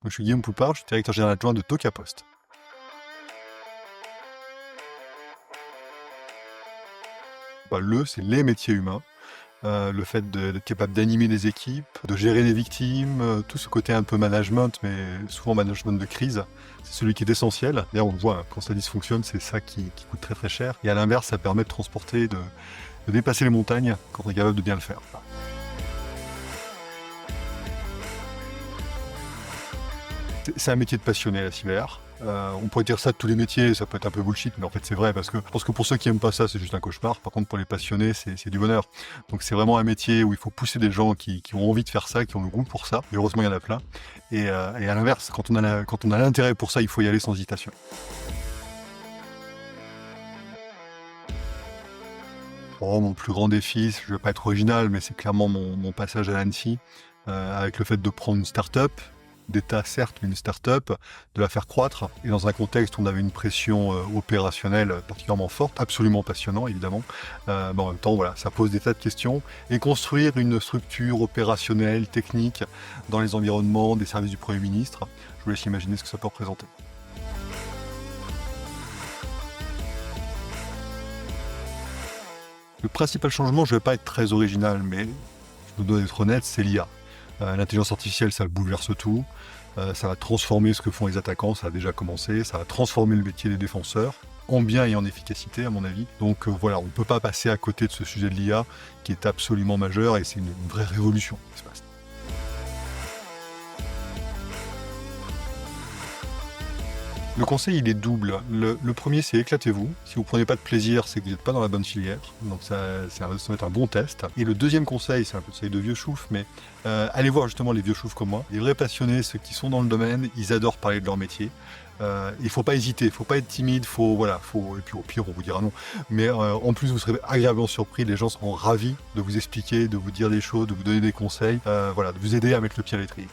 Je suis Guillaume Poupard, je suis directeur général adjoint de Toca Post. C'est les métiers humains. Le fait d'être capable d'animer des équipes, de gérer des victimes, tout ce côté un peu management, mais souvent management de crise, c'est celui qui est essentiel. D'ailleurs, on le voit, quand ça dysfonctionne, c'est ça qui coûte très très cher. Et à l'inverse, ça permet de transporter, de dépasser les montagnes quand on est capable de bien le faire. C'est un métier de passionné, la cyber. On pourrait dire ça de tous les métiers, ça peut être un peu bullshit, mais en fait c'est vrai, parce que je pense que pour ceux qui aiment pas ça, c'est juste un cauchemar. Par contre, pour les passionnés, c'est du bonheur. Donc c'est vraiment un métier où il faut pousser des gens qui ont envie de faire ça, qui ont le goût pour ça. Et heureusement, il y en a plein. Et à l'inverse, quand on a l'intérêt pour ça, il faut y aller sans hésitation. Oh, mon plus grand défi, je ne vais pas être original, mais c'est clairement mon passage à l'ANSSI, avec le fait de prendre une start-up, d'État certes, mais une start-up, de la faire croître, et dans un contexte où on avait une pression opérationnelle particulièrement forte, absolument passionnant évidemment, mais en même temps voilà, ça pose des tas de questions, et construire une structure opérationnelle, technique, dans les environnements des services du Premier ministre, je vous laisse imaginer ce que ça peut représenter. Le principal changement, je ne vais pas être très original, mais je dois être honnête, c'est l'IA. L'intelligence artificielle, ça bouleverse tout. Ça va transformer ce que font les attaquants, ça a déjà commencé. Ça va transformer le métier des défenseurs, en bien et en efficacité, à mon avis. Donc voilà, on ne peut pas passer à côté de ce sujet de l'IA, qui est absolument majeur, et c'est une vraie révolution qui se passe. Le conseil, il est double. Le premier, c'est éclatez-vous. Si vous prenez pas de plaisir, c'est que vous n'êtes pas dans la bonne filière. Donc ça va être un bon test. Et le deuxième conseil, c'est un conseil de vieux chouf, mais allez voir justement les vieux choufs comme moi. Les vrais passionnés, ceux qui sont dans le domaine, ils adorent parler de leur métier. Il faut pas hésiter, il faut pas être timide, et puis au pire, on vous dira non. Mais en plus, vous serez agréablement surpris. Les gens seront ravis de vous expliquer, de vous dire des choses, de vous donner des conseils, de vous aider à mettre le pied à l'étrier.